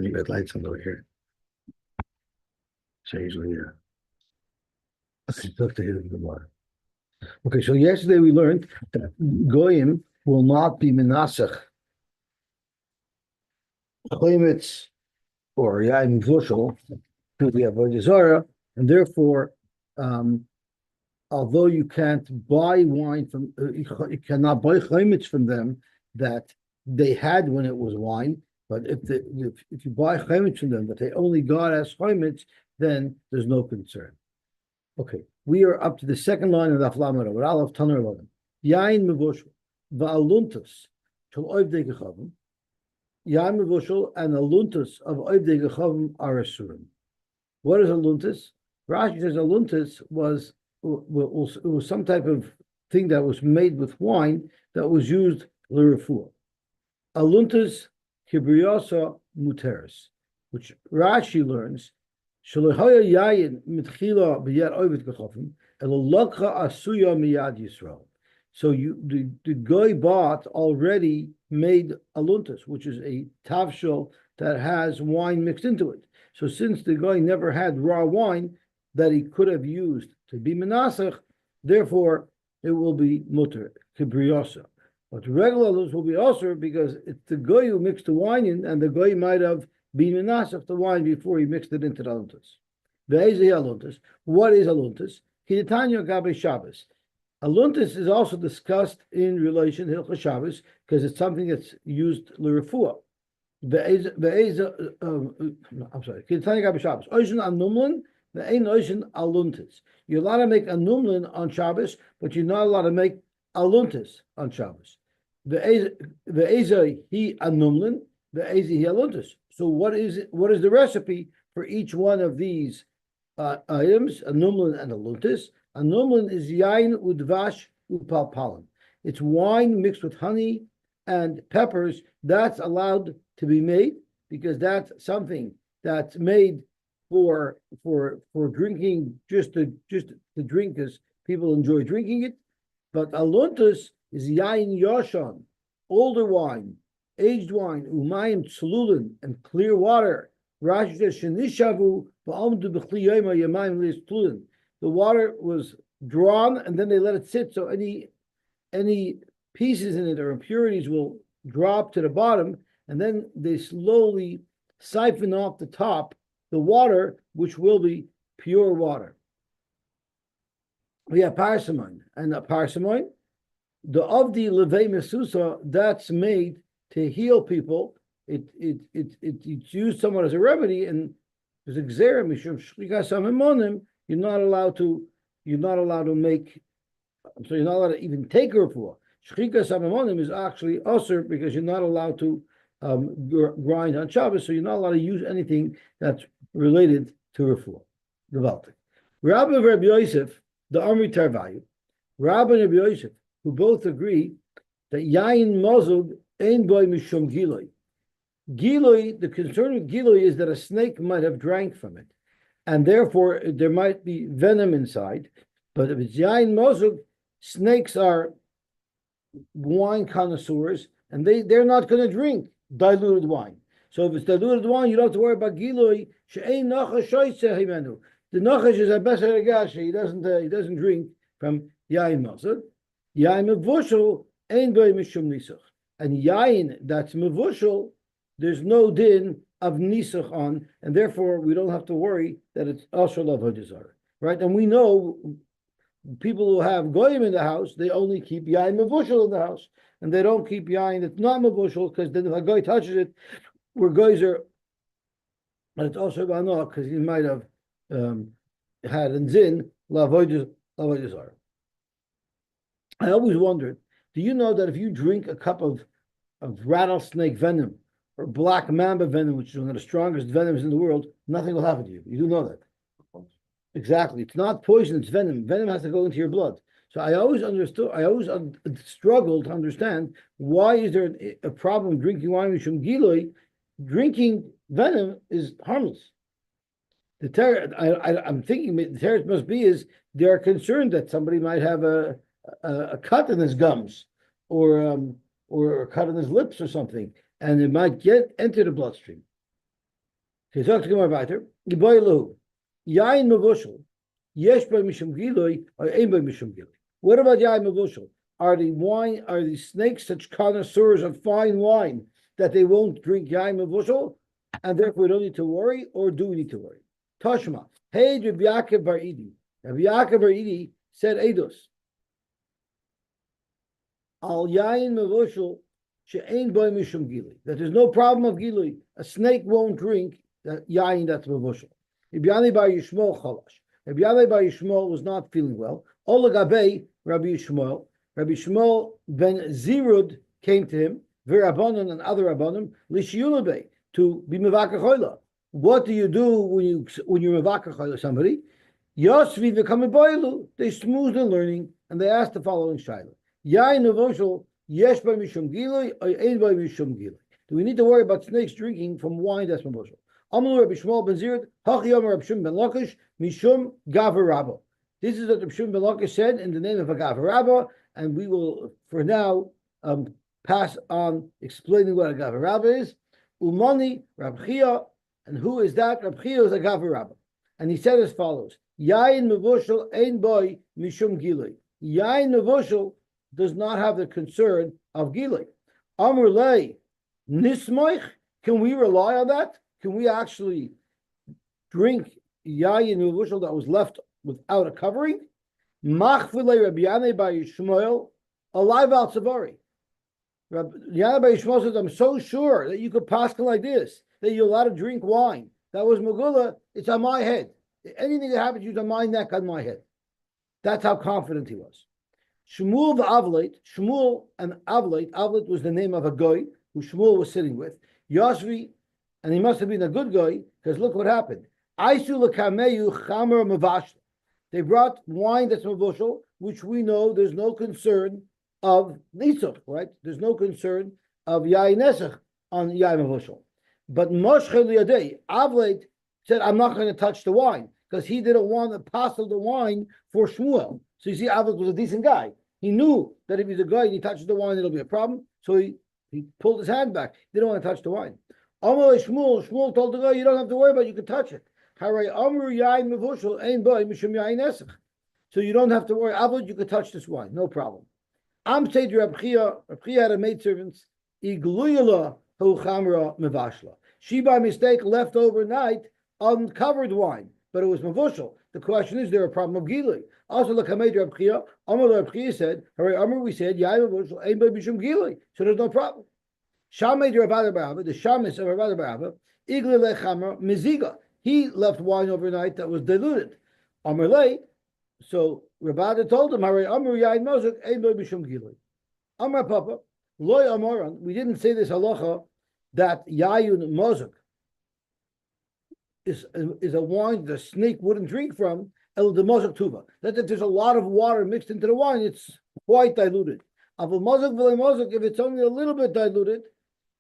turning red lights on over here. So usually, talk to him tomorrow. Okay, so yesterday we learned that Goyim will not be Menasach Chaimitz or Yain Vushel to the Avoda Zara, and therefore, although you can't buy wine from, you cannot buy Chaimitz from them that they had when it was wine. But if you buy Chaimitz from them that they only got as Chaimitz, then there's no concern. Okay, we are up to the second line of the Aflamara, with Aleph Tanur 11. Yain Mevushel va'aluntus shel oivdei gechavim. Yain Mevushel and aluntus of oivdei gechavim are asurim. What is aluntus? Rashi says aluntus was some type of thing that was made with wine that was used l'refuah. Aluntus kibriosa muteris, which Rashi learns. So the guy bought already made aluntus, which is a tavshel that has wine mixed into it. So since the guy never had raw wine that he could have used to be menasach, therefore it will be mutter kibriosa. But regular aluntus will be also because it's the guy who mixed the wine in, and the guy might have been menasach the wine before he mixed it into the aluntus. What is aluntus? Hidetanya gabe Shabbos. Aluntus is also discussed in relation to Hilchos Shabbos because it's something that's used l'refuah. I'm sorry. Hidetanya gabe Shabbos. Oishin anumlin ve'ein oishin aluntus. You're allowed to make a numlin on Shabbos, but you're not allowed to make aluntus on Shabbos. Ve'ezai hi anumlin ve'ezai hi aluntus. So what is the recipe for each one of these items? A numlin and a luntis. A numlin is yain udvash upalpalim. It's wine mixed with honey and peppers. That's allowed to be made because that's something that's made for drinking, just to drink as people enjoy drinking it. But a luntis is yain yoshan, older wine, aged wine, umayim tzlulin, and clear water. Rashi says shenishavu va'amdu b'chli yoma yamayim le'tzlulin. The water was drawn and then they let it sit, so any pieces in it or impurities will drop to the bottom, and then they slowly siphon off the top the water, which will be pure water. We have parsimon, and a parsimon, the avdi levei mesusa, that's made to heal people. It's used somewhat as a remedy, and there's a gzera mishum shlikas amimonim. You're not allowed to make. So you're not allowed to even take a refuah. Shlikas amimonim is actually usher because you're not allowed to grind on Shabbos. So you're not allowed to use anything that's related to refuah. Revolting. Rabbi and Rabbi Yosef, the Amri Tarvayu, Rabbi and Rabbi Yosef, who both agree that yain mozug ein boy mishum giloi. Giloi, the concern with giloi is that a snake might have drank from it, and therefore there might be venom inside. But if it's yain mozug, snakes are wine connoisseurs, and they're not going to drink diluted wine. So if it's diluted wine, you don't have to worry about giloi. She'ein nachash shoytzeh himenu. The nachash is a beser gash. He doesn't drink from yain mozug. Yain mevushel ein boy mishum nisach. And yain that's mevushel, there's no din of nisach on, and therefore we don't have to worry that it's also Avoda Zara, right? And we know people who have goyim in the house, they only keep yain mevushel in the house, and they don't keep yain that's not mevushel, because then if a guy touches it, where guys are, and it's also banah because he might have had in zin Avoda Zara. I always wondered, do you know that if you drink a cup of rattlesnake venom or black mamba venom, which is one of the strongest venoms in the world, nothing will happen to you? You do know that. Exactly. It's not poison, it's venom. Venom has to go into your blood. So I always struggled to understand, why is there a problem drinking wine from Giloi? Drinking venom is harmless. I'm thinking the terror must be is they are concerned that somebody might have a cut in his gums or a cut in his lips or something, and it might enter the bloodstream. Gesagt gemar weiter. Geboilu. Yain mevushel. Yesh by mishum giloi or ein by mishum giloi. What about yain mevushel? Are the snakes such connoisseurs of fine wine that they won't drink yain mevushel, and therefore we don't need to worry, or do we need to worry? Tashma. Hey, Rabbi Yaakov bar Idi. Rabbi Yaakov bar Idi said Eidos. Al yain mevushel she'ein by mishum giloi. That there's no problem of giloi. A snake won't drink that yain that's mevushel. Rabbi Yanai bar Yishmael chalash. Rabbi Yanai bar Yishmael was not feeling well. Ola gabei Rabbi Yishmael. Rabbi Shmuel ben Zirud came to him, V'Rabbanan and other Rabbanim, Lishiyulabe, to be Mevakar Choila. What do you do when you're Mevakar Choila somebody? Yosy become a boilu. They smoothed the learning and they asked the following shaila: Yain nevoshel yesh by mishum gilui or ein by mishum gilui. Do we need to worry about snakes drinking from wine that's nevoshel? Amru Rabbi Shmuel ben Zirud, Hachi Yomer Rabbi Shimon ben Lakish, mishum gaver rabba. This is what Rabbi Shimon ben Lakish said in the name of a gaver rabba, and we will, for now, pass on explaining what a gaver rabba is. Umani Rabbi Chia, and who is that? Rabbi Chia is a gaver rabba, and he said as follows: Yain mevushel ein boy mishum gilui. Yain mevushel does not have the concern of gilui. Amr lei nismoich. Can we rely on that? Can we actually drink yain mevushel that was left without a covering? Machvilei Rabbi Yanai bar Yishmael alive al tzavari. Rabbi Yanai bar Yishmael says, I'm so sure that you could paskin like this, that you're allowed to drink wine. That was Megillah, it's on my head. Anything that happens to you is on my neck, on my head. That's how confident he was. Shmuel v'Avleit, Shmuel and Avleit was the name of a guy who Shmuel was sitting with. Yosy, and he must have been a good guy, because look what happened. Aisu l'kameyu chamer mavashla. They brought wine that's mevushel, which we know there's no concern of nitzach, right? There's no concern of yain nesach on yain mevushel. But Moshe liyadei, Avleit said, I'm not going to touch the wine, because he didn't want to passel the wine for Shmuel. So you see, Avleit was a decent guy. He knew that if he's a guy and he touches the wine, it'll be a problem. So he pulled his hand back. He didn't want to touch the wine. Shmuel told the guy, you don't have to worry about it, you can touch it. So you don't have to worry. Avleit, you could touch this wine, no problem. Am said Rabbi Chia had a maidservant. She by mistake left overnight uncovered wine, but it was mevushel. The question is, there a problem of gilui? Also, the Rabbi Chia, Rabbi Chia said, we said, so there's no problem. Shamed Rabbi Barabba, the shamis of Rabbi Barabba, Igle lechamra miziga. He left wine overnight that was diluted. Amarle, so Rabbi told him, Amar yain mozuk ein lo b'shum gilui. Amar Papa, loy amaran. We didn't say this halacha that yain mozuk is a wine the snake wouldn't drink from. El de mozuk tuba. That if there's a lot of water mixed into the wine, it's quite diluted. Avol mozuk v'le mozuk, if it's only a little bit diluted,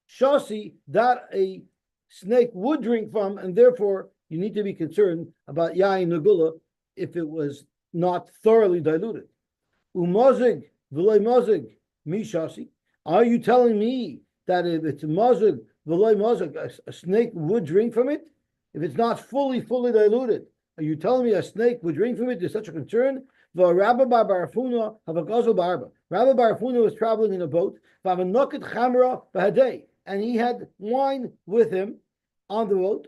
shasi, that a snake would drink from, and therefore you need to be concerned about yain nagula if it was not thoroughly diluted. Umozig v'loy mozig mishasi. Are you telling me that if it's mozig v'loy mozig, a snake would drink from it? If it's not fully diluted, are you telling me a snake would drink from it? There's such a concern. Rabbi bar Barafuna have a gazel barba. Rabbi Barafuna was traveling in a boat. And he had wine with him on the boat.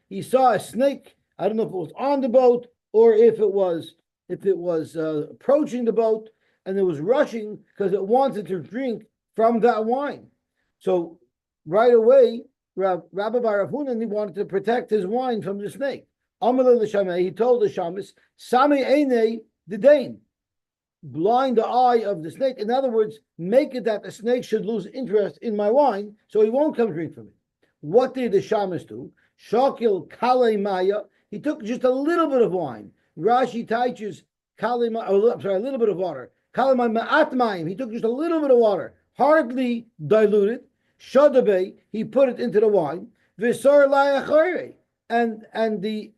He saw a snake. I don't know if it was on the boat or if it was approaching the boat, and it was rushing because it wanted to drink from that wine. So right away, Rabbi Barafuna, he wanted to protect his wine from the snake. He told the shamis, Sami Eine Didain, blind the eye of the snake. In other words, make it that the snake should lose interest in my wine, so he won't come drink from it. What did the shamis do? Shakil Kale Maya, he took just a little bit of wine. Rashi teaches a little bit of water. Kale Ma'at Mayim, he took just a little bit of water, hardly diluted. Shadabe, he put it into the wine. Visar Layachore, and the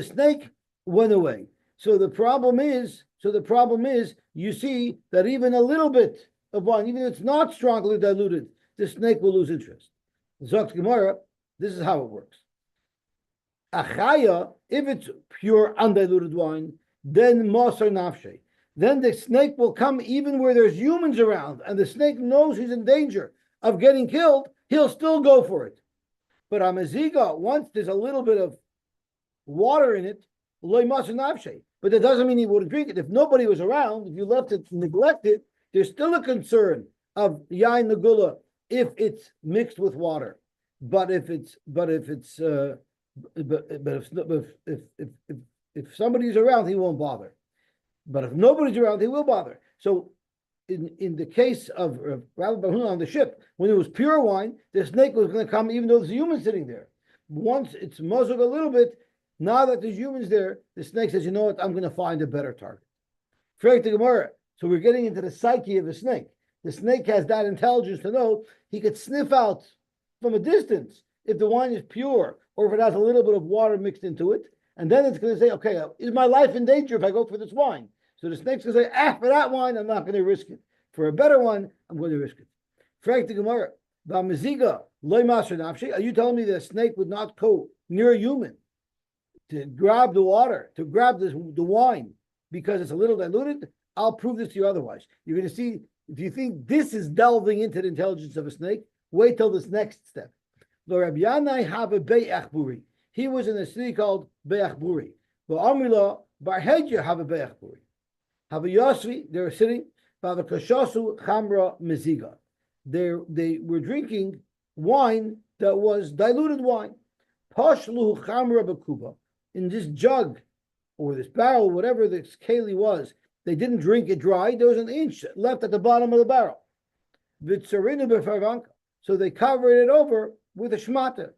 snake went away. So the problem is, you see that even a little bit of wine, even if it's not strongly diluted, the snake will lose interest. Zogt Gemara, this is how it works. Achaya, if it's pure undiluted wine, then Moser Nafshe. Then the snake will come even where there's humans around, and the snake knows he's in danger of getting killed, he'll still go for it. But Amaziga, once there's a little bit of water in it, Loy Moser Nafshe. But that doesn't mean he wouldn't drink it. If nobody was around, if you left it neglected, there's still a concern of Yain Nagula if it's mixed with water. But if somebody's around, he won't bother. But if nobody's around, he will bother. So in the case of Rabbi Barhuna on the ship, when it was pure wine, the snake was going to come even though there's a human sitting there. Once it's muzzled a little bit, now that there's humans there, the snake says, you know what, I'm going to find a better target. So we're getting into the psyche of the snake. The snake has that intelligence to know he could sniff out from a distance if the wine is pure or if it has a little bit of water mixed into it. And then it's going to say, okay, is my life in danger if I go for this wine? So the snake's going to say, for that wine, I'm not going to risk it. For a better one, I'm going to risk it. Frank the Gemara, are you telling me that a snake would not go near a human to grab the water, to grab the wine, because it's a little diluted? I'll prove this to you otherwise. You're going to see, if you think this is delving into the intelligence of a snake, wait till this next step. He was in a city called Be'ach Buri. Amrila Barhedya have a Be'ach Buri. Have a Yosy, they were sitting, Bavakashasu Chamra Meziga. They were drinking wine that was diluted wine. Pashlu Chamra Bakuba. In this jug, or this barrel, whatever this keli was, they didn't drink it dry. There was an inch left at the bottom of the barrel. V'tzarinu b'farvanka. So they covered it over with a shmata.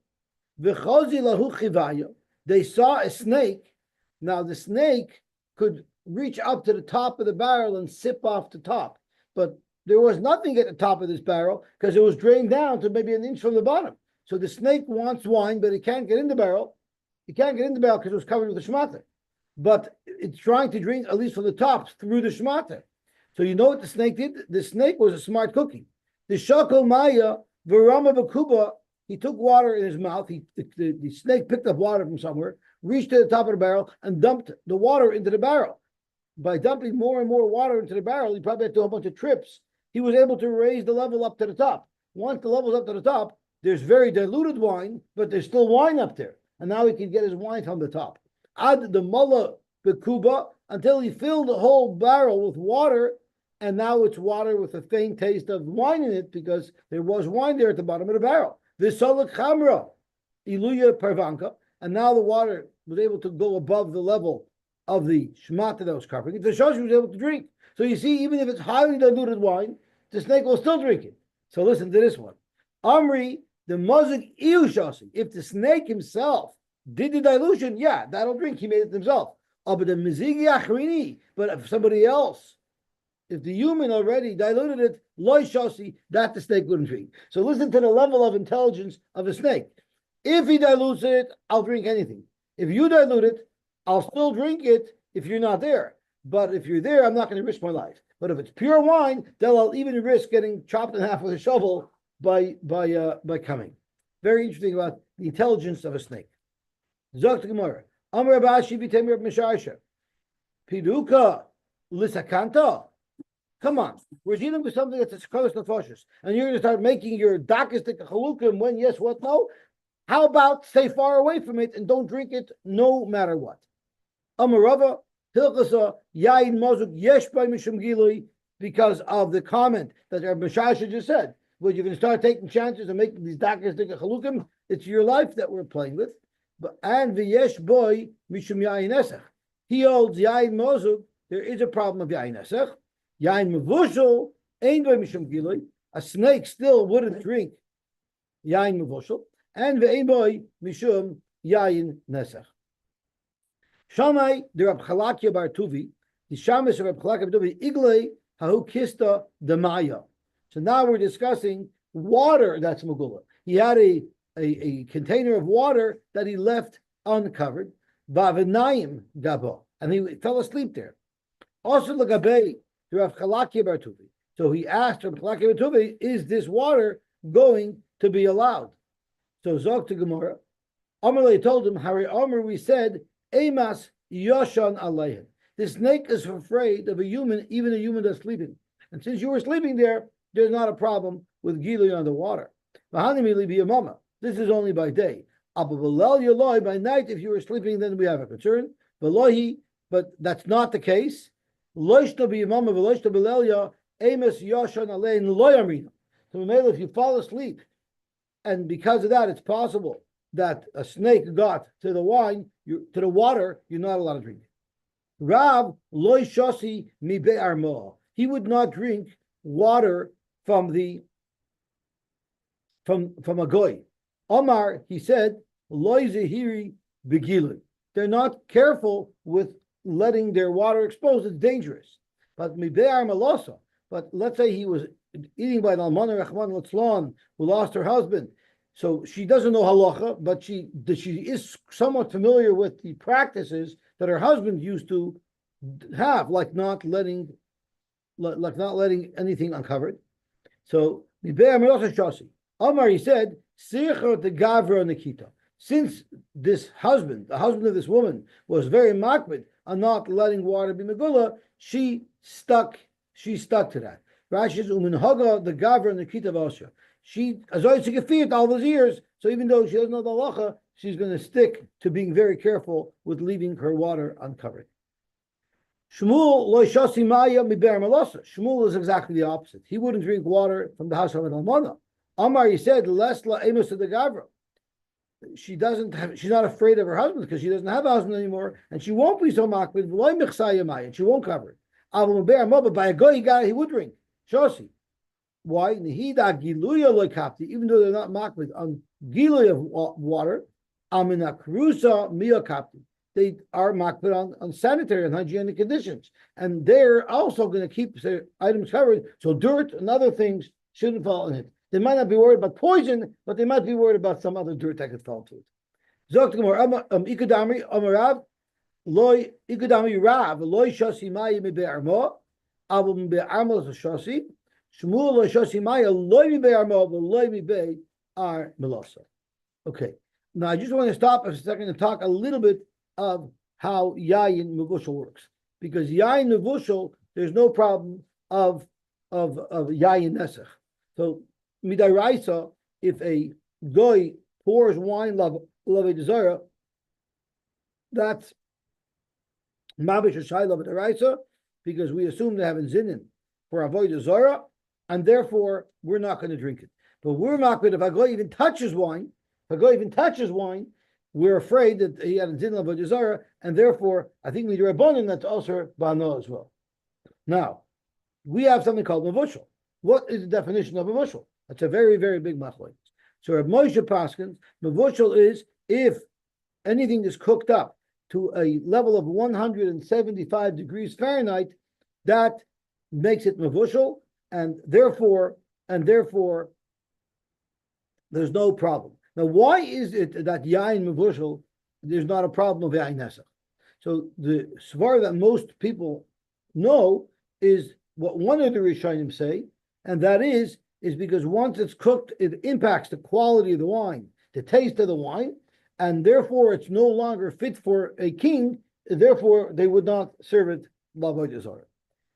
V'chozi lahu chivaya. They saw a snake. Now the snake could reach up to the top of the barrel and sip off the top. But there was nothing at the top of this barrel because it was drained down to maybe an inch from the bottom. So the snake wants wine, but it can't get in the barrel. It can't get in the barrel because it was covered with a shmata. But it's trying to drink, at least from the top, through the shmata. So you know what the snake did? The snake was a smart cookie. The shakal maya, Varama Bakuba, he took water in his mouth. The snake picked up water from somewhere, reached to the top of the barrel, and dumped the water into the barrel. By dumping more and more water into the barrel, he probably had to do a bunch of trips. He was able to raise the level up to the top. Once the level's up to the top, there's very diluted wine, but there's still wine up there. And now he can get his wine from the top. Ad the mullah bekuba, until he filled the whole barrel with water, and now it's water with a faint taste of wine in it because there was wine there at the bottom of the barrel. This salak chamra, iluya parvanka, and now the water was able to go above the level of the shmata that was covering it. The shoshi was able to drink. So you see, even if it's highly diluted wine, the snake will still drink it. So listen to this one. Amri, the mazik iu shoshi. If the snake himself did the dilution, yeah, that'll drink. He made it himself. But the mizigi achrini, but if somebody else, if the human already diluted it, loy shoshi, that the snake wouldn't drink. So listen to the level of intelligence of a snake. If he dilutes it, I'll drink anything. If you dilute it, I'll still drink it if you're not there. But if you're there, I'm not going to risk my life. But if it's pure wine, then I'll even risk getting chopped in half with a shovel by coming. Very interesting about the intelligence of a snake. Zok Gemara. Amar Abashi v'Temir Misharsha. Piduka lisakanta. Come on, we're dealing with something that's a sekalos nefashos, and you're going to start making your dakistik chalukim when yes, what, no. How about stay far away from it and don't drink it no matter what? Amarava hilchasa yain mazuk yesh by mishum gilui, because of the comment that Rabbi Mishasha just said. Well, you're going to start taking chances and making these dakistik chalukim. It's your life that we're playing with. And the yesh boy mishum yain esach. He holds yain mazuk. There is a problem of yain esach. Yain mevushel ein boy mishum gilui. A snake still wouldn't drink yain mevushel. And ve'ein boy mishum yain nesach. Shamai the Rab Chalakia bar Tuvi, the Shamis of Rab Chalakia bar Tuvi, iglei hahu kista demaya. So now we're discussing water that's megula. He had a container of water that he left uncovered, vavenayim gabo, and he fell asleep there. Also lagabe the Rab Chalakia bar Tuvi. So he asked her, is this water going to be allowed? So Zog to Gemara, Amalei told him, Hari Omer, we said, Emas Yoshan Aleihin. The snake is afraid of a human, even a human that's sleeping. And since you were sleeping there, there's not a problem with Gilui on the water. This is only by day. By night, if you were sleeping, then we have a concern. But that's not the case. So if you fall asleep, and because of that, it's possible that a snake got to the wine, to the water, you're not allowed to drink. Rav loy shosi mi be'armo. He would not drink water from a goy. Omar, he said, loy zehiri begilu. They're not careful with letting their water exposed. It's dangerous. But mi be'armalosa. But let's say he was eating by an almana rachman l'tzlon who lost her husband. So she doesn't know halacha, but she is somewhat familiar with the practices that her husband used to have, like not letting anything uncovered. So Omar, he said, since this husband, the husband of this woman, was very makbid on not letting water be megula, she stuck to that. Rashi says, Uminhaga the Gavra and the Kita Vasha. She has always gefeared all those years, so even though she doesn't know the halacha, she's going to stick to being very careful with leaving her water uncovered. Shmuel lo shasi maya miber malasa. Shmuel is exactly the opposite. He wouldn't drink water from the house of an almana. Amar, he said, less la amos of the Gavra. She's not afraid of her husband because she doesn't have a husband anymore, and she won't be so makbid, and she won't cover it. But by a guy, he would drink. Shosi. Why? Even though they're not makbid on giluy of water, amina krusa miyakapti. They are makbid on sanitary and hygienic conditions, and they're also going to keep their items covered. So dirt and other things shouldn't fall in it. They might not be worried about poison, but they might be worried about some other dirt that could fall to it. Zok ikudami amarav loy ikudami rav loy shasi mayi mibe'armo avu mibe'armo shasi. Shmuel Shosimaya loy be'armo loy be'ar melosa. Okay. Now I just want to stop for a second and talk a little bit of how yayin mevushal works, because yayin mevushal there's no problem of yayin nesach. So midaraisa, if a goy pours wine love Zara, that's mabish or shai love midaraisa, because we assume they have a zinin for avoid Zara. And therefore, we're not going to drink it. But we're makbid if a guy even touches wine, we're afraid that he had a din of Zara, and therefore, I think we do rabbanon that's also bano as well. Now, we have something called mevushal. What is the definition of mevushal? That's a very, very big machlokes. So Reb Moshe Paskins, mevushal is if anything is cooked up to a level of 175 degrees Fahrenheit, that makes it mevushal. And therefore, there's no problem. Now, why is it that yain mevushal there's not a problem of yain nesach? So the svar that most people know is what one of the Rishonim say, and that is because once it's cooked, it impacts the quality of the wine, the taste of the wine, and therefore it's no longer fit for a king. Therefore, they would not serve it l'avodah zarah.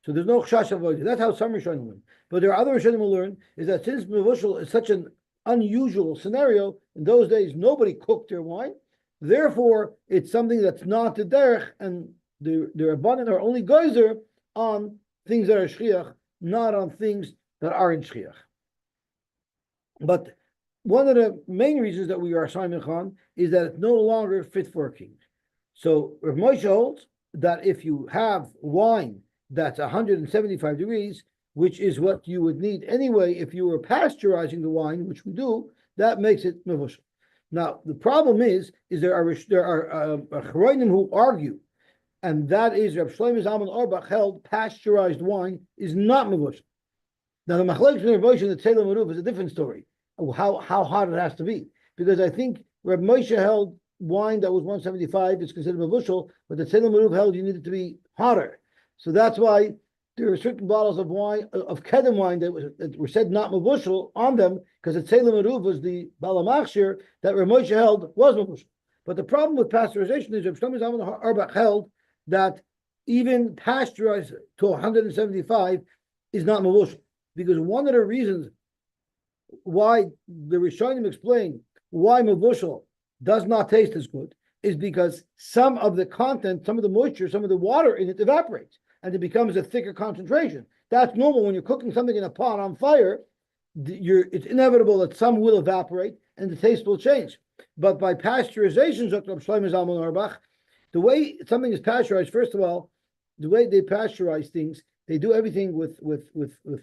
So there's no chash avodah. That's how some Rishonim learn. But there are other Rishonim who learn is that since mevushal is such an unusual scenario, in those days nobody cooked their wine. Therefore, it's something that's not the derech, and the rabbanon are only geyser on things that are shchiach, not on things that aren't shchiach. But one of the main reasons that we are Simon Khan is that it's no longer fit for a king. So Rav Moshe holds that if you have wine that's 175 degrees, which is what you would need anyway if you were pasteurizing the wine, which we do, that makes it mevushal. Now, the problem is there are Chroinim who argue, and that is Reb Shlomo Zalman Auerbach held pasteurized wine is not mevushal. Now, the machlokes between Reb Moshe and the Tzelem Aruv is a different story, how hot it has to be. Because I think Reb Moshe held wine that was 175 is considered mevushal, but the Tzelem Aruv held you needed to be hotter. So that's why there are certain bottles of wine, of kedem wine that were said not mavushal on them because the Tzelem Aruv was the balamachshir that Rav Moshe held was mavushal. But the problem with pasteurization is Rav Shlomo Zalman Auerbach held that even pasteurized to 175 is not mavushal, because one of the reasons why the Rishonim explain why mavushal does not taste as good is because some of the content, some of the moisture, some of the water in it evaporates and it becomes a thicker concentration. That's normal when you're cooking something in a pot on fire. It's inevitable that some will evaporate and the taste will change. But by pasteurization, Dr. Shlomo Zalman Auerbach, the way something is pasteurized, first of all, the way they pasteurize things, they do everything with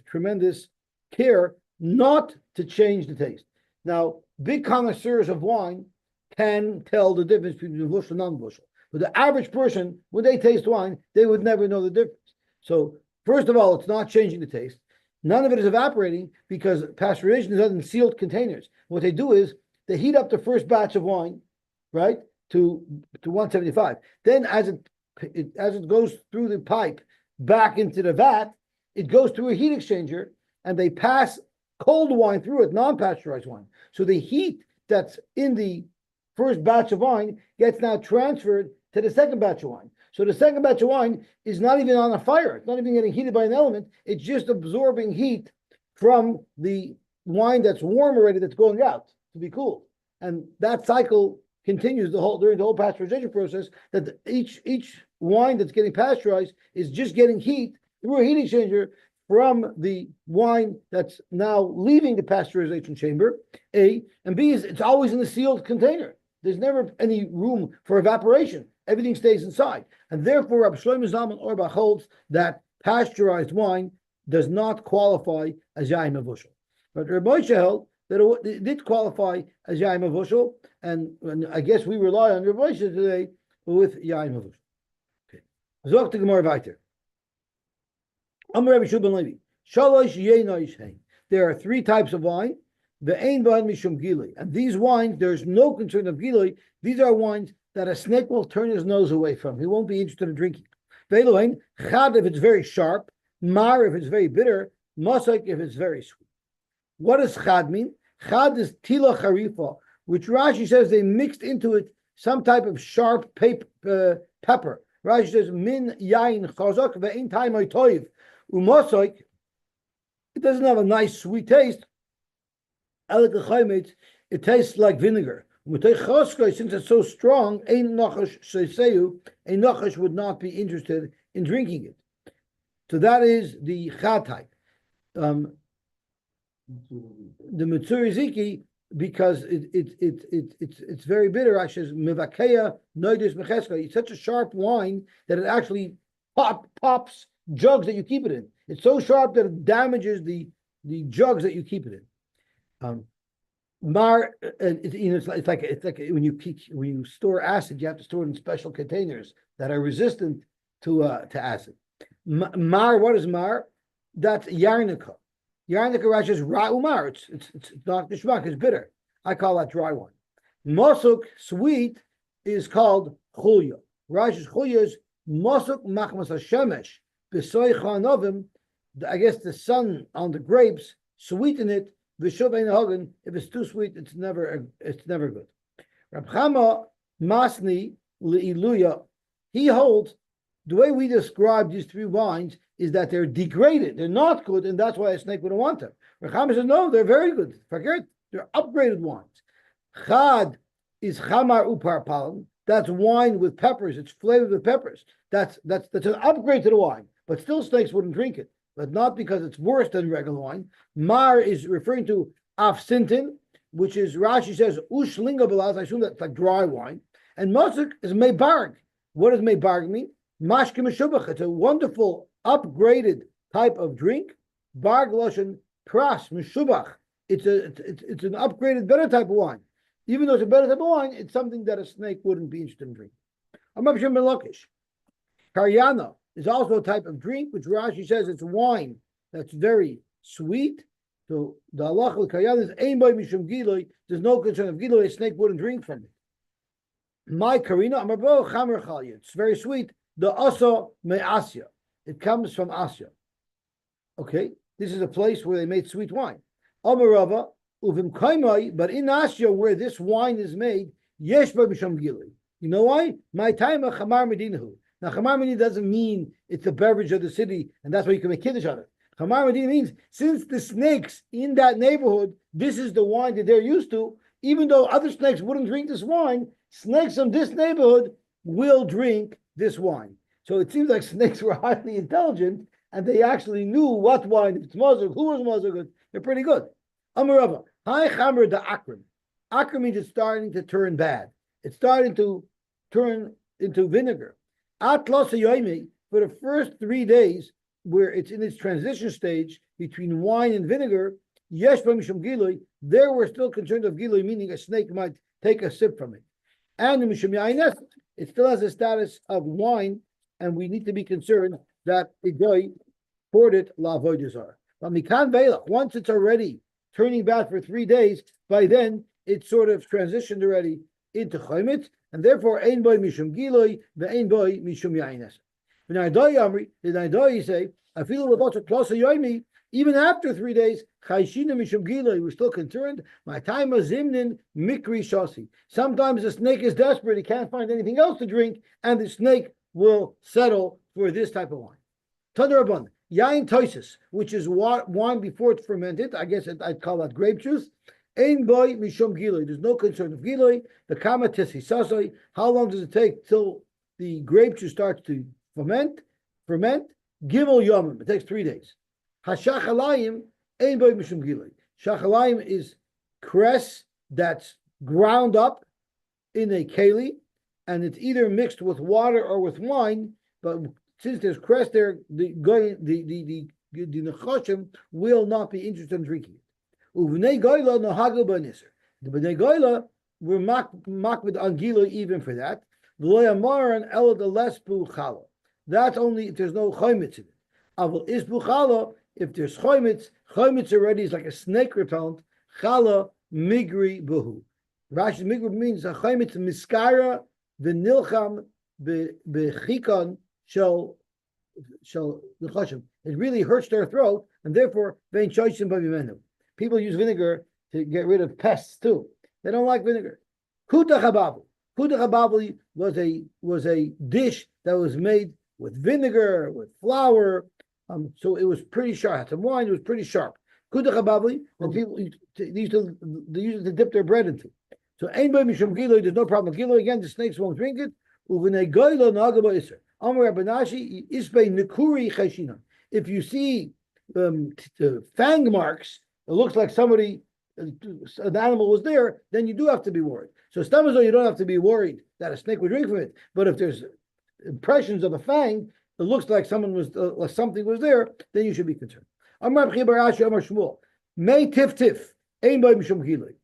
tremendous care not to change the taste. Now, big connoisseurs of wine can tell the difference between bushel and non-bushel. But the average person, when they taste wine, they would never know the difference. So, first of all, it's not changing the taste. None of it is evaporating because pasteurization is done in sealed containers. What they do is they heat up the first batch of wine, right, to 175. Then, as it goes through the pipe back into the vat, it goes through a heat exchanger, and they pass cold wine through it, non-pasteurized wine. So the heat that's in the first batch of wine gets now transferred to the second batch of wine. So the second batch of wine is not even on a fire. It's not even getting heated by an element. It's just absorbing heat from the wine that's warm already, that's going out to be cooled. And that cycle continues during the whole pasteurization process, that each wine that's getting pasteurized is just getting heat through a heat exchanger from the wine that's now leaving the pasteurization chamber, A, and B is it's always in a sealed container. There's never any room for evaporation. Everything stays inside. And therefore, Rabbi Shlomo Zalman Auerbach holds that pasteurized wine does not qualify as yain mavushal. But Rabbi Moshe held that it did qualify as yain mavushal, and I guess we rely on Rabbi Moshe today with yain mavushal. Okay. Zok to Gemara weiter. There are three types of wine. And these wines, there's no concern of gilui. These are wines that a snake will turn his nose away from. He won't be interested in drinking. Chad if it's very sharp, mar if it's very bitter, masak if it's very sweet. What does chad mean? Chad is tila charifa, which Rashi says they mixed into it some type of sharp pepper. Rashi says min yain chazak ve'in taimai toiv. Umasoik, it doesn't have a nice sweet taste. It tastes like vinegar. Since it's so strong, a nachash would not be interested in drinking it. So that is the chad type. The Mitzuri Ziki, because it's very bitter. Actually, mevakeya noidus mecheska. It's such a sharp wine that it actually pops jugs that you keep it in. It's so sharp that it damages the jugs that you keep it in. Mar, it's like when you store acid, you have to store it in special containers that are resistant to acid. Mar, what is mar? That's yarnica. Yarnica Rashi is ra'umar. It's not gishmak. It's bitter. I call that dry wine. Mosuk, sweet, is called chulya. Rashi's chulya is mosuk machmas hashemesh. I guess the sun on the grapes sweeten it. If it's too sweet, it's never good. Rab Chama Masni Le'iluya, he holds the way we describe these three wines is that they're degraded, they're not good, and that's why a snake wouldn't want them. Rab Chama says no, they're very good. Forget, they're upgraded wines. Chad is Chamar Upar Palam. That's wine with peppers. It's flavored with peppers. That's an upgrade to the wine. But still, snakes wouldn't drink it. But not because it's worse than regular wine. Mar is referring to afsintin, which is Rashi says ushlinga belaz. I assume that's like dry wine. And mosuk is meibarg. What does meibarg mean? Mashke meshubach. It's a wonderful upgraded type of drink. Barg loshen pras meshubach. It's an upgraded better type of wine. Even though it's a better type of wine, it's something that a snake wouldn't be interested in drinking. Amabshir melokish. Karyana is also a type of drink, which Rashi says it's wine that's very sweet. So the halach of karyana is ein boy mishum giloi. There's no concern of giloi. A snake wouldn't drink from it. My karina amabo chamer chalya. It's very sweet. The asa me asya. It comes from Asya. Okay, this is a place where they made sweet wine. Amarava uvim kaimai, but in Asia where this wine is made, yesh ba b'sham gilui. You know why? My time of chamar medinahu. Now chamar medina doesn't mean it's a beverage of the city, and that's why you can make kiddush on it. Chamar medina means since the snakes in that neighborhood, this is the wine that they're used to. Even though other snakes wouldn't drink this wine, snakes from this neighborhood will drink this wine. So it seems like snakes were highly intelligent, and they actually knew what wine, if it's mazuk, who was mazuk. They're pretty good. Amarava, hi chamer da akrim. Akrim means it's starting to turn bad. It's starting to turn into vinegar. Atlas yoimi, for the first 3 days, where it's in its transition stage between wine and vinegar, yesh mishum gilui, there we're still concerned of gilui, meaning a snake might take a sip from it. And mishum yaines, it still has a status of wine, and we need to be concerned that the guy poured it la avoda zara. But mikan veilach, once it's already turning bad for 3 days, by then it's sort of transitioned already into chaymet, and therefore ein boy mishum giloi ve'ein boy mishum yaines. The Naidoi say, I feel about to close a yoimi, even after 3 days, chayshina mishum giloi, we're still concerned. My time of zimnin mikri shasi. Sometimes the snake is desperate; he can't find anything else to drink, and the snake will settle for this type of wine. Tadarabban, yain toises, which is wine before it's fermented. I guess I'd call that grape juice. Ein boy mishum giloi. There's no concern of giloi. The kama tisisasoi. How long does it take till the grape juice starts to ferment? Gimel yomim. It takes 3 days. Hashachalayim ein boy mishum giloi. Shachalayim is cress that's ground up in a keli, and it's either mixed with water or with wine. But since there's cress there, the nechashim will not be interested in drinking it. Uvnei goyla nohagu b'niser. The bnei goyla were makbid on gilo even for that. V'lo yamaran elo the less buchala. That's only if there's no chometz in it. Avol is buchala, if there's chometz already is like a snake repellent. Chala migri buhu. Rashi migri means a chometz miskara v'nilcham b'chikon shel nechashim. It really hurts their throat, and therefore vein choisim b'mimenu. People use vinegar to get rid of pests too. They don't like vinegar. Kuta chabavli. Kuta chabavli was a dish that was made with vinegar, with flour. So it was pretty sharp. Had some wine. It was pretty sharp. Kuta chabavli, and people they used it to dip their bread into. So ein by mishum giloi, there's no problem with giloi. Again, the snakes won't drink it. Uvnei goylo nagaba iser. Amar Rabanashi isbei nikuri chayshina. If you see fang marks, it looks like somebody, an animal was there, then you do have to be worried. So stamazol, you don't have to be worried that a snake would drink from it. But if there's impressions of a fang, it looks like something was there, then you should be concerned. Amar Chibar Ashi Amar Shmuel, May tif tif, ein by mishum gilui.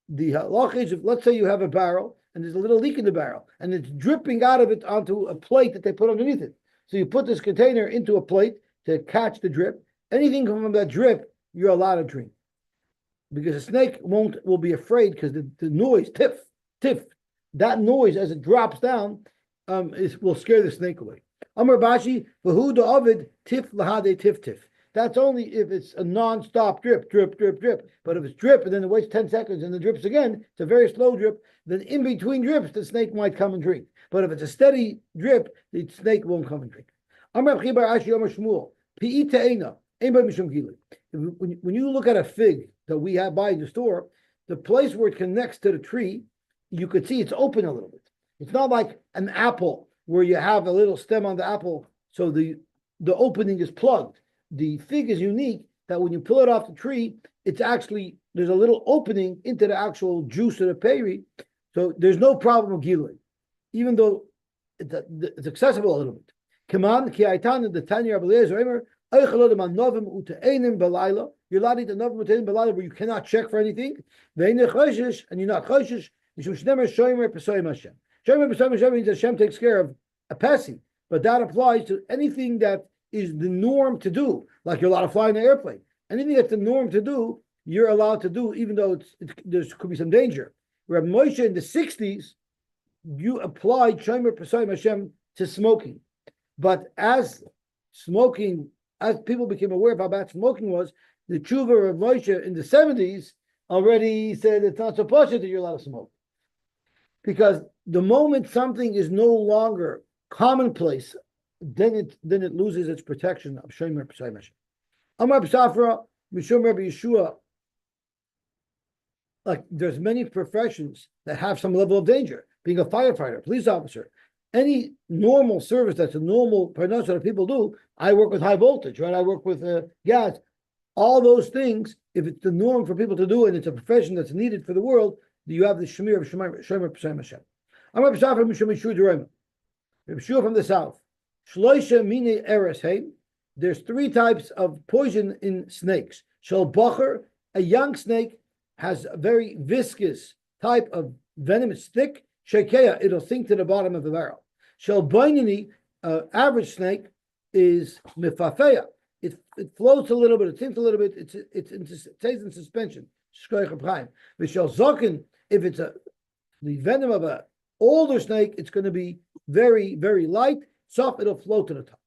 The halach is, let's say you have a barrel and there's a little leak in the barrel and it's dripping out of it onto a plate that they put underneath it. So you put this container into a plate to catch the drip. Anything from that drip, you're allowed to drink, because a snake will be afraid because the noise tif, that noise as it drops down will scare the snake away. Amar Bashi v'hu da'avid tif lahade tif. That's only if it's a non-stop drip. But if it's drip and then it waits 10 seconds and then drips again, it's a very slow drip. Then in between drips, the snake might come and drink. But if it's a steady drip, the snake won't come and drink. Amar Chibar Ashi Amar Shmuel Pi'i te'ena. When you look at a fig that we have by the store, the place where it connects to the tree, you could see it's open a little bit. It's not like an apple where you have a little stem on the apple, so the opening is plugged. The fig is unique that when you pull it off the tree, it's actually, there's a little opening into the actual juice of the peri, so there's no problem with gilui, even though it's accessible a little bit. Come on, ki aitan the Tanya Abeliezer you're allowed to eat the novim uteinim belayla where you cannot check for anything. And you're not choshish. Shomer pesayim means Hashem takes care of a pesi, but that applies to anything that is the norm to do. Like you're allowed to fly in an airplane. Anything that's the norm to do, you're allowed to do, even though there could be some danger. Rabbi Moshe in the 60s, you applied Shomer pesayim Hashem to smoking, but as smoking as people became aware of how bad smoking was, the tshuva of Moshe in the 70s already said it's not so posh that you're allowed to smoke. Because the moment something is no longer commonplace, then it loses its protection of Shomer P'sai. Amar B'Safra, Mishum Rabbi Yeshua. Like there's many professions that have some level of danger. Being a firefighter, police officer, any normal service that's a normal parnasa that people do. I work with high voltage, right? I work with gas. All those things, if it's the norm for people to do and it's a profession that's needed for the world, you have the Shemir of Shomer P'sai Hashem. Amar B'Safra Mishum Yeshua D'Rema. Yeshua from the south. Shloisha mine eres hey. There's 3 types of poison in snakes. Shel bacher, a young snake has a very viscous type of venom. It's thick. Shekeya, it'll sink to the bottom of the barrel. Shel bainini, average snake is mifafeya. It floats a little bit. It sinks a little bit. It stays in suspension. Shel zokin, if it's the venom of an older snake, it's going to be very, very light. Soft, it'll float to the top.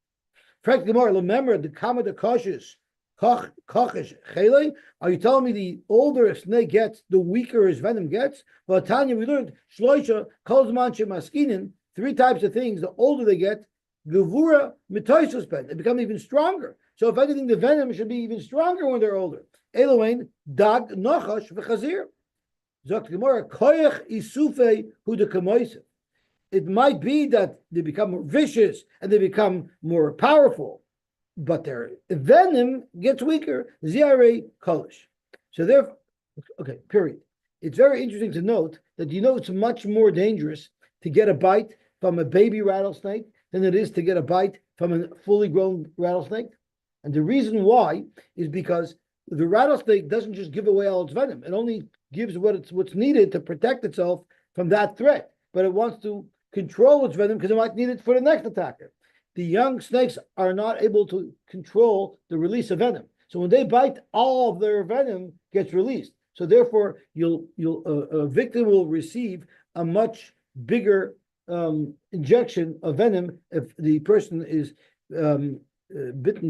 Frankly, more remember the kama the cautious kochish chele. Are you telling me the older a snake gets, the weaker his venom gets? Well, Tanya, we learned shloisha kolzman shemaskinin. 3 types of things. The older they get, gevura mitoisus ben. They become even stronger. So if anything, the venom should be even stronger when they're older. Eloin dag nochash v'chazir. Zok Gemara koyach isufe hu de kamoisev. It might be that they become more vicious and they become more powerful, but their venom gets weaker. Ziare kolish. So therefore, okay, period. It's very interesting to note that it's much more dangerous to get a bite from a baby rattlesnake than it is to get a bite from a fully grown rattlesnake. And the reason why is because the rattlesnake doesn't just give away all its venom. It only gives what's needed to protect itself from that threat. But it wants to control its venom because it might need it for the next attacker. The young snakes are not able to control the release of venom. So when they bite, all of their venom gets released. So therefore, a victim will receive a much bigger injection of venom if the person is bitten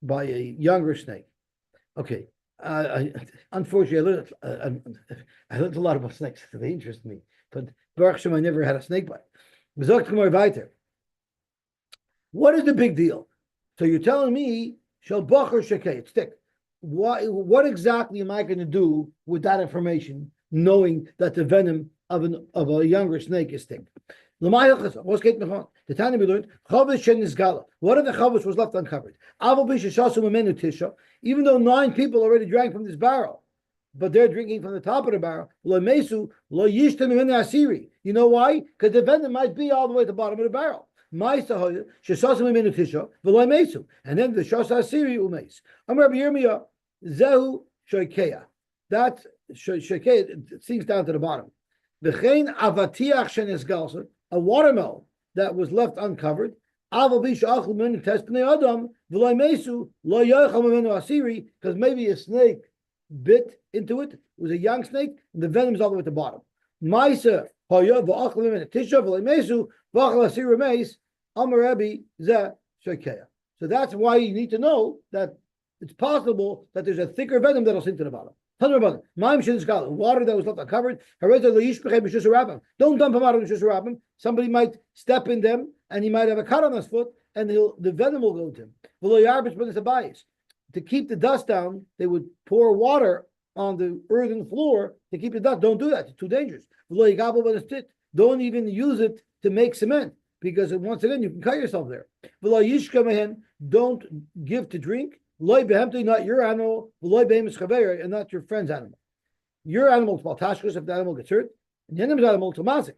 by a younger snake. Okay. Unfortunately, I learned a lot about snakes. They interest me. But Baruch Hashem, I never had a snake bite. What is the big deal? So you're telling me, shel bacher shekei, it's thick. What exactly am I going to do with that information, knowing that the venom of a younger snake is thick? The Tanya we learned, what if the chavis was left uncovered? Even though 9 people already drank from this barrel, but they're drinking from the top of the barrel. You know why? Because the venom might be all the way at the bottom of the barrel. And then the shas asiri umeis. I'm Rabbi Yirmiyah, zehu shoikeya. That shoikeya, it sinks down to the bottom. V'chein avatiach shenes galsa, a watermelon that was left uncovered. Because maybe a snake bit into it. It was a young snake, and the venom is all the way at the bottom. So that's why you need to know that it's possible that there's a thicker venom that'll sink to the bottom. Water that was left uncovered. Don't dump them out of the Shusharabim. Somebody might step in them and he might have a cut on his foot and the venom will go to him. To keep the dust down, they would pour water on the earthen floor to keep the dust. Don't do that. It's too dangerous. Don't even use it to make cement because once again, you can cut yourself there. Don't give to drink. Not your animal, and not your friend's animal. Your animal is baltashkos if the animal gets hurt, and the animal's animal is mazik.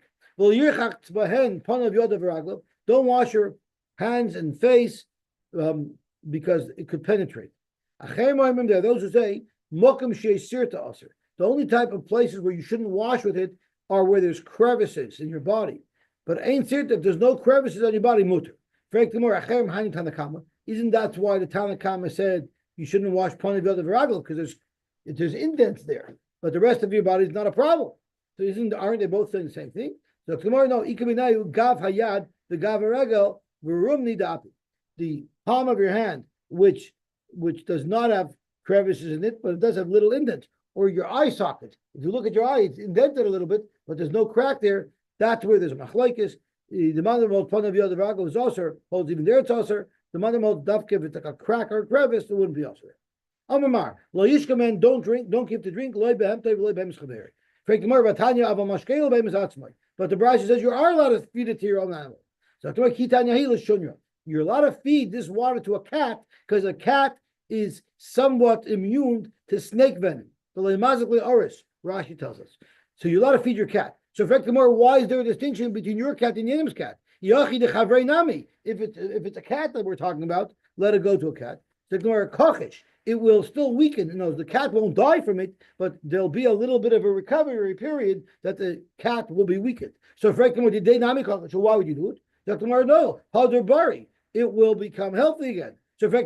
Don't wash your hands and face because it could penetrate. There are those who say the only type of places where you shouldn't wash with it are where there's crevices in your body. But ain't sirta, if there's no crevices on your body, mutter. Isn't that why the Tanna Kama said you shouldn't wash Panav Yod V'Ragel because there's indents there, but the rest of your body is not a problem. So aren't they both saying the same thing? So tomorrow, no, Ikaminayu Gav Hayad the Gav V'Ragel V'Rum Nidapi. The palm of your hand which does not have crevices in it, but it does have little indents, or your eye socket. If you look at your eye, it's indented a little bit, but there's no crack there. That's where there's a machlokes. The mother holds panav yod v'ragel is also holds even there it's also. The mother holds dafke if it's like a crack or a crevice, it wouldn't be also. Amar lo yishkamen, don't drink, don't keep the drink. Loy behem toiv loy behem schaveri. Frank the Gemara Batanya av mashkel behem atzmai. But the Brisa says you are allowed to feed it to your own animal. So you're allowed to feed this water to a cat because a cat is somewhat immune to snake venom. Rashi tells us. So you're allowed to feed your cat. So, why is there a distinction between your cat and Yinim's cat? If it's a cat that we're talking about, let it go to a cat. It will still weaken. The cat won't die from it, but there'll be a little bit of a recovery period that the cat will be weakened. So, why would you do it? No, it will become healthy again. So, true.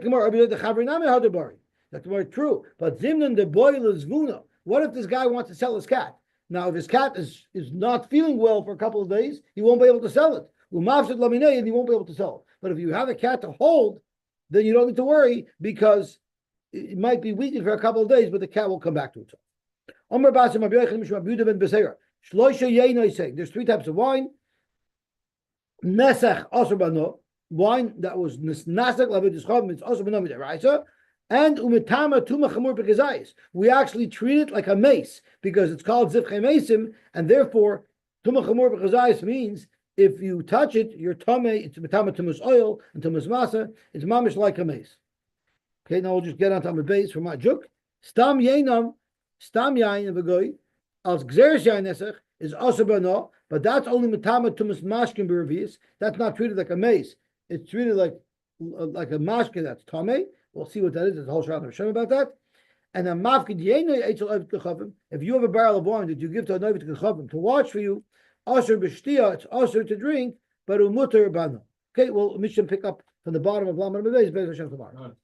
But Zimnan the boil is vuna. What if this guy wants to sell his cat? Now, if his cat is not feeling well for a couple of days, he won't be able to sell it. And he won't be able to sell it. But if you have a cat to hold, then you don't need to worry because it might be weakened for a couple of days, but the cat will come back to itself. There's three types of wine. Nesach asur, wine that was nasach lavidishchavim, it's asur b'no midaraisa. And umitama tuma chamur b'gazayis. We actually treat it like a mace because it's called zivchei mesim, and therefore tuma chamur b'gazayis means if you touch it, you're tamei. It's mitama tumas oil and tumas masa. It's mamish like a mace. Okay, now we'll just get on top of the base for my juk. Stam yainam, stam yain v'goy als gzeres yain nesach is also b'no, but that's only mitama tumas mashkin b'revius. That's not treated like a mace. It's treated like a mashkin that's tamei. We'll see what that is. There's a whole shot of Hashem about that. And a mafkid yenoi eitzel oivit kechavim. If you have a barrel of wine that you give to an oivit kechavim to watch for you, asher b'shtia, it's asher to drink, but umuter bano. Okay, well, we should pick up from the bottom of Lamed Beis, Beis Hashem tomorrow.